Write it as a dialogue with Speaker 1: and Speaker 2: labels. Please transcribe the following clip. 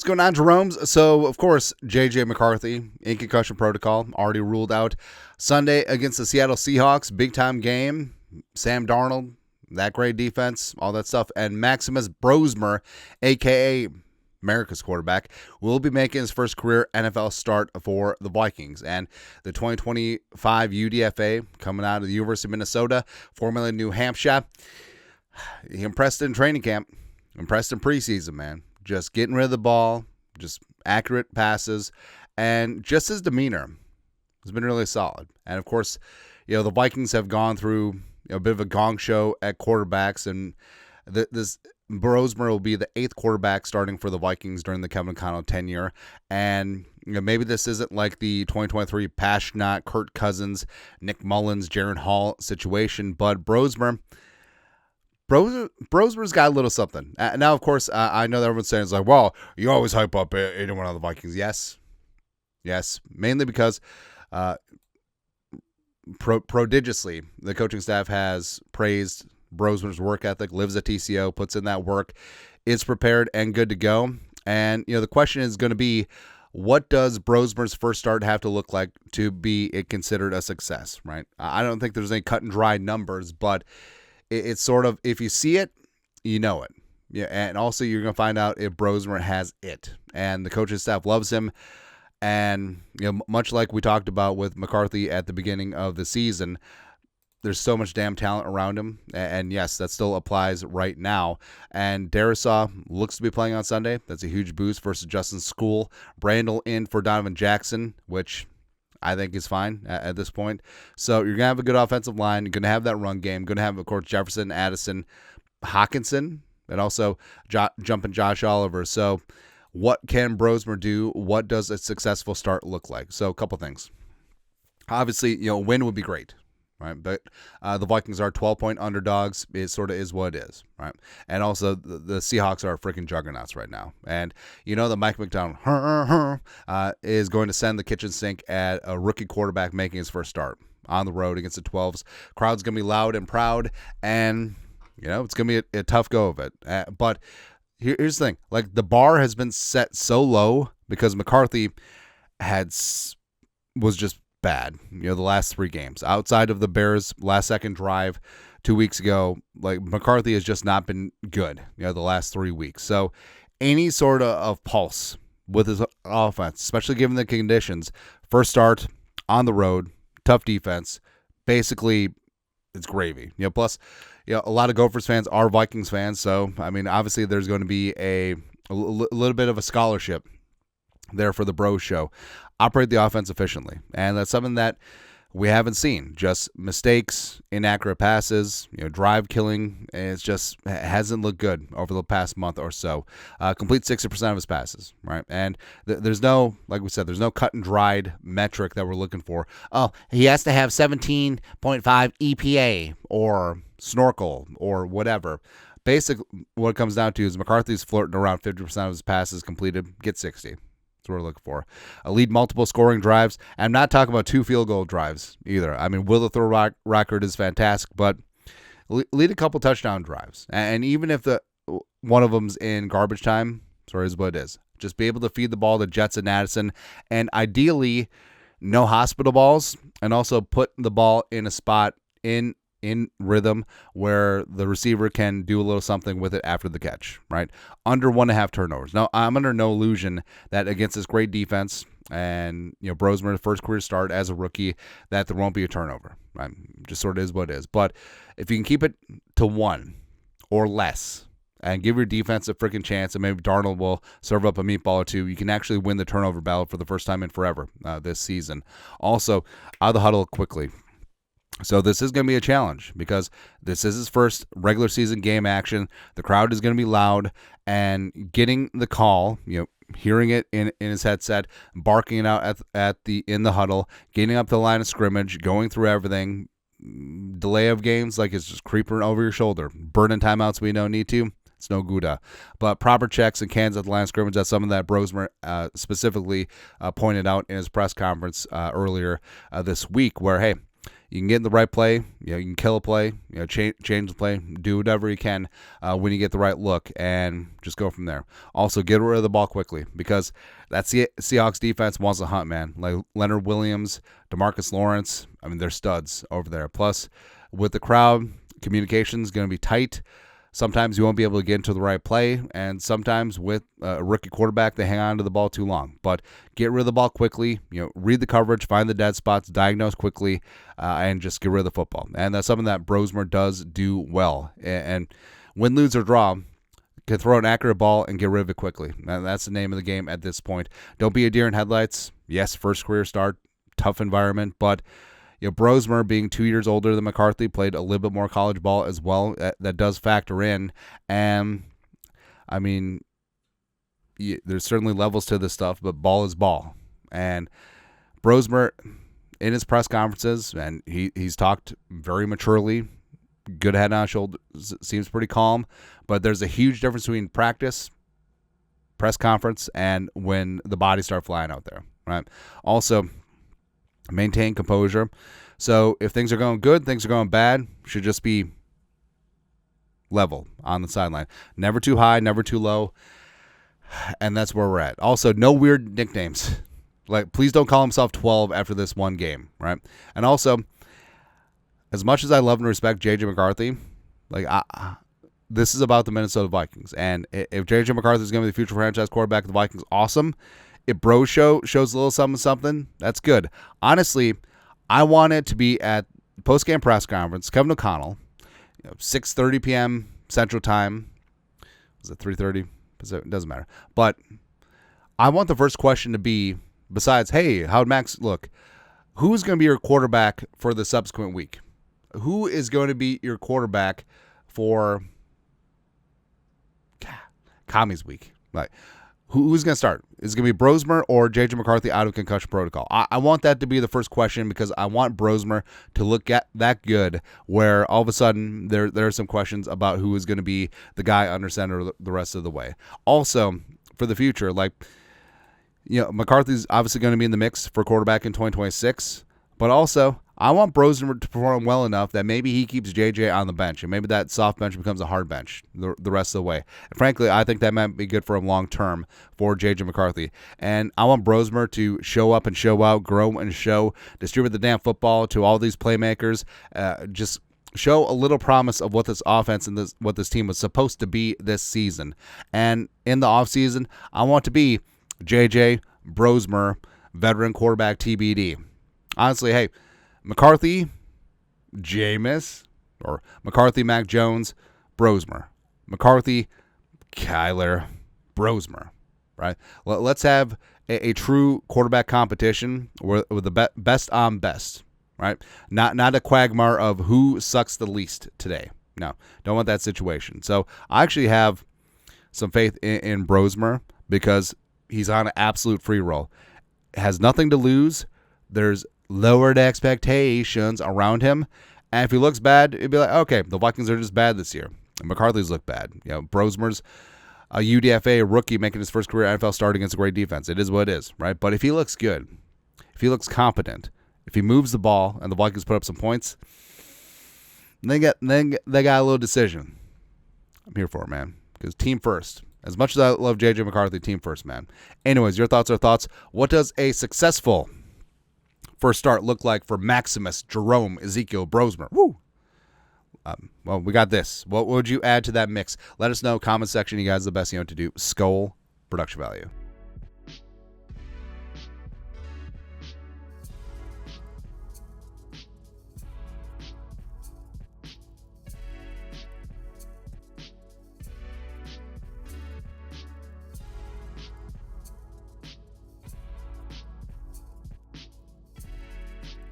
Speaker 1: going on, Jeromes? So, of course, J.J. McCarthy in concussion protocol, already ruled out. Sunday against the Seattle Seahawks, big-time game. Sam Darnold, that great defense, all that stuff. And Maximus Brosmer, a.k.a. America's quarterback, will be making his first career NFL start for the Vikings. And the 2025 UDFA coming out of the University of Minnesota, formerly New Hampshire. He impressed in training camp, impressed in preseason, man. Just getting rid of the ball, just accurate passes, and just his demeanor has been really solid. And, of course, the Vikings have gone through a bit of a gong show at quarterbacks, and this Brosmer will be the 8th quarterback starting for the Vikings during the Kevin O'Connell tenure. And maybe this isn't like the 2023 Pashnot, Kirk Cousins, Nick Mullins, Jaron Hall situation, but Brosmer's got a little something. Now, of course, I know that everyone's saying it's like, well, you always hype up anyone on the Vikings. Yes, mainly because prodigiously the coaching staff has praised Brosmer's work ethic, lives at TCO, puts in that work, is prepared and good to go. And the question is going to be, what does Brosmer's first start have to look like to be considered a success? Right? I don't think there's any cut and dry numbers, but it's sort of, if you see it, you know it. Yeah, and also you're going to find out if Brosmer has it. And the coaching staff loves him. And, much like we talked about with McCarthy at the beginning of the season, there's so much damn talent around him. And yes, that still applies right now. And Darisaw looks to be playing on Sunday. That's a huge boost versus Justin School. Brandel in for Donovan Jackson, which I think is fine at this point. So you're going to have a good offensive line. You're going to have that run game. Going to have, of course, Jefferson, Addison, Hawkinson, and also jumping Josh Oliver. So what can Brosmer do? What does a successful start look like? So a couple things. Obviously, a win would be great, right? But the Vikings are 12-point underdogs. It sort of is what it is, right? And also the Seahawks are freaking juggernauts right now. And that Mike McDonald is going to send the kitchen sink at a rookie quarterback making his first start on the road against the 12s. Crowd's going to be loud and proud, and it's going to be a tough go of it. But here's the thing. Like, the bar has been set so low because McCarthy was just bad, the last 3 games. Outside of the Bears' last-second drive 2 weeks ago, like, McCarthy has just not been good, the last 3 weeks. So any sort of pulse with his offense, especially given the conditions, first start on the road, tough defense, basically it's gravy. Plus, a lot of Gophers fans are Vikings fans, so, I mean, obviously there's going to be a little bit of a scholarship there for the Bros show. Operate the offense efficiently, and that's something that we haven't seen. Just mistakes, inaccurate passes, drive killing, and it hasn't looked good over the past month or so. Complete 60% of his passes, right? And there's no, like we said, there's no cut and dried metric that we're looking for. Oh, he has to have 17.5 EPA or snorkel or whatever. Basically, what it comes down to is McCarthy's flirting around 50% of his passes completed, get 60. That's what we're looking for. Lead multiple scoring drives. I'm not talking about 2 field goal drives either. I mean, will the throw record is fantastic, but lead a couple touchdown drives. And even if one of them's in garbage time, is what it is. Just be able to feed the ball to Jets and Addison, and ideally no hospital balls, and also put the ball in a spot in rhythm where the receiver can do a little something with it after the catch, right? Under 1.5 turnovers. Now, I'm under no illusion that against this great defense and, Brosmer's first career start as a rookie, that there won't be a turnover, right? Just sort of is what it is. But if you can keep it to 1 or less and give your defense a freaking chance, and maybe Darnold will serve up a meatball or 2, you can actually win the turnover battle for the first time in forever this season. Also, out of the huddle quickly. So this is going to be a challenge because this is his first regular season game action. The crowd is going to be loud, and getting the call, hearing it in his headset, barking it out in the huddle, getting up the line of scrimmage, going through everything. Delay of games, like, it's just creeping over your shoulder. Burning timeouts we don't need to. It's no Gouda. But proper checks and cans at the line of scrimmage, that's something that Brosmer specifically pointed out in his press conference earlier this week, where, hey, You can get in the right play. You can kill a play. Change the play. Do whatever you can when you get the right look, and just go from there. Also, get rid of the ball quickly, because that Seahawks defense wants to hunt, man. Like Leonard Williams, DeMarcus Lawrence. I mean, they're studs over there. Plus, with the crowd, communication is going to be tight. Sometimes you won't be able to get into the right play, and sometimes with a rookie quarterback, they hang on to the ball too long. But get rid of the ball quickly. Read the coverage, find the dead spots, diagnose quickly, and just get rid of the football. And that's something that Brosmer does do well. And win, lose, or draw, can throw an accurate ball and get rid of it quickly. And that's the name of the game at this point. Don't be a deer in headlights. Yes, first career start, tough environment, but Brosmer, being 2 years older than McCarthy, played a little bit more college ball as well. That does factor in. And, I mean, there's certainly levels to this stuff, but ball is ball. And Brosmer, in his press conferences, and he's talked very maturely, good head on shoulders, seems pretty calm. But there's a huge difference between practice, press conference, and when the bodies start flying out there, right? Also, maintain composure. So if things are going good, things are going bad, should just be level on the sideline. Never too high, never too low. And that's where we're at. Also, no weird nicknames. Like, please don't call himself 12 after this one game, right? And also, as much as I love and respect J.J. McCarthy, like, this is about the Minnesota Vikings. And if J.J. McCarthy is going to be the future franchise quarterback of the Vikings, awesome. If Bro shows a little something, that's good. Honestly, I want it to be at post-game press conference, Kevin O'Connell, 6:30 p.m. Central Time. Was it 3:30? It doesn't matter. But I want the first question to be, besides, hey, how'd Max look? Who's going to be your quarterback for the subsequent week? Who is going to be your quarterback for Commies Week? Like, who's going to start? Is it going to be Brosmer or J.J. McCarthy out of concussion protocol? I want that to be the first question, because I want Brosmer to look at that good, where all of a sudden there are some questions about who is going to be the guy under center the rest of the way. Also, for the future, like, McCarthy's obviously going to be in the mix for quarterback in 2026, but also I want Brosmer to perform well enough that maybe he keeps JJ on the bench, and maybe that soft bench becomes a hard bench the rest of the way. And frankly, I think that might be good for him long term for JJ McCarthy. And I want Brosmer to show up and show out, grow and show, distribute the damn football to all these playmakers, just show a little promise of what this offense and what this team was supposed to be this season. And in the offseason, I want to be JJ, Brosmer, veteran quarterback TBD. Honestly, hey, McCarthy, Jameis, or McCarthy, Mac Jones, Brosmer. McCarthy, Kyler, Brosmer, right? Let's have a true quarterback competition with the best on best, right? Not a quagmire of who sucks the least today. No, don't want that situation. So I actually have some faith in Brosmer, because he's on an absolute free roll. Has nothing to lose. There's lowered expectations around him. And if he looks bad, it'd be like, okay, the Vikings are just bad this year. And McCarthy's look bad. Brosmer's a UDFA rookie making his first career NFL start against a great defense. It is what it is, right? But if he looks good, if he looks competent, if he moves the ball and the Vikings put up some points, they got a little decision. I'm here for it, man, because team first. As much as I love J.J. McCarthy, team first, man. Anyways, your thoughts are thoughts. What does a successful first start look like for Maximus, Jerome, Ezekiel, Brosmer? Woo! Well, we got this. What would you add to that mix? Let us know. Comment section. You guys are the best to do. Skull production value.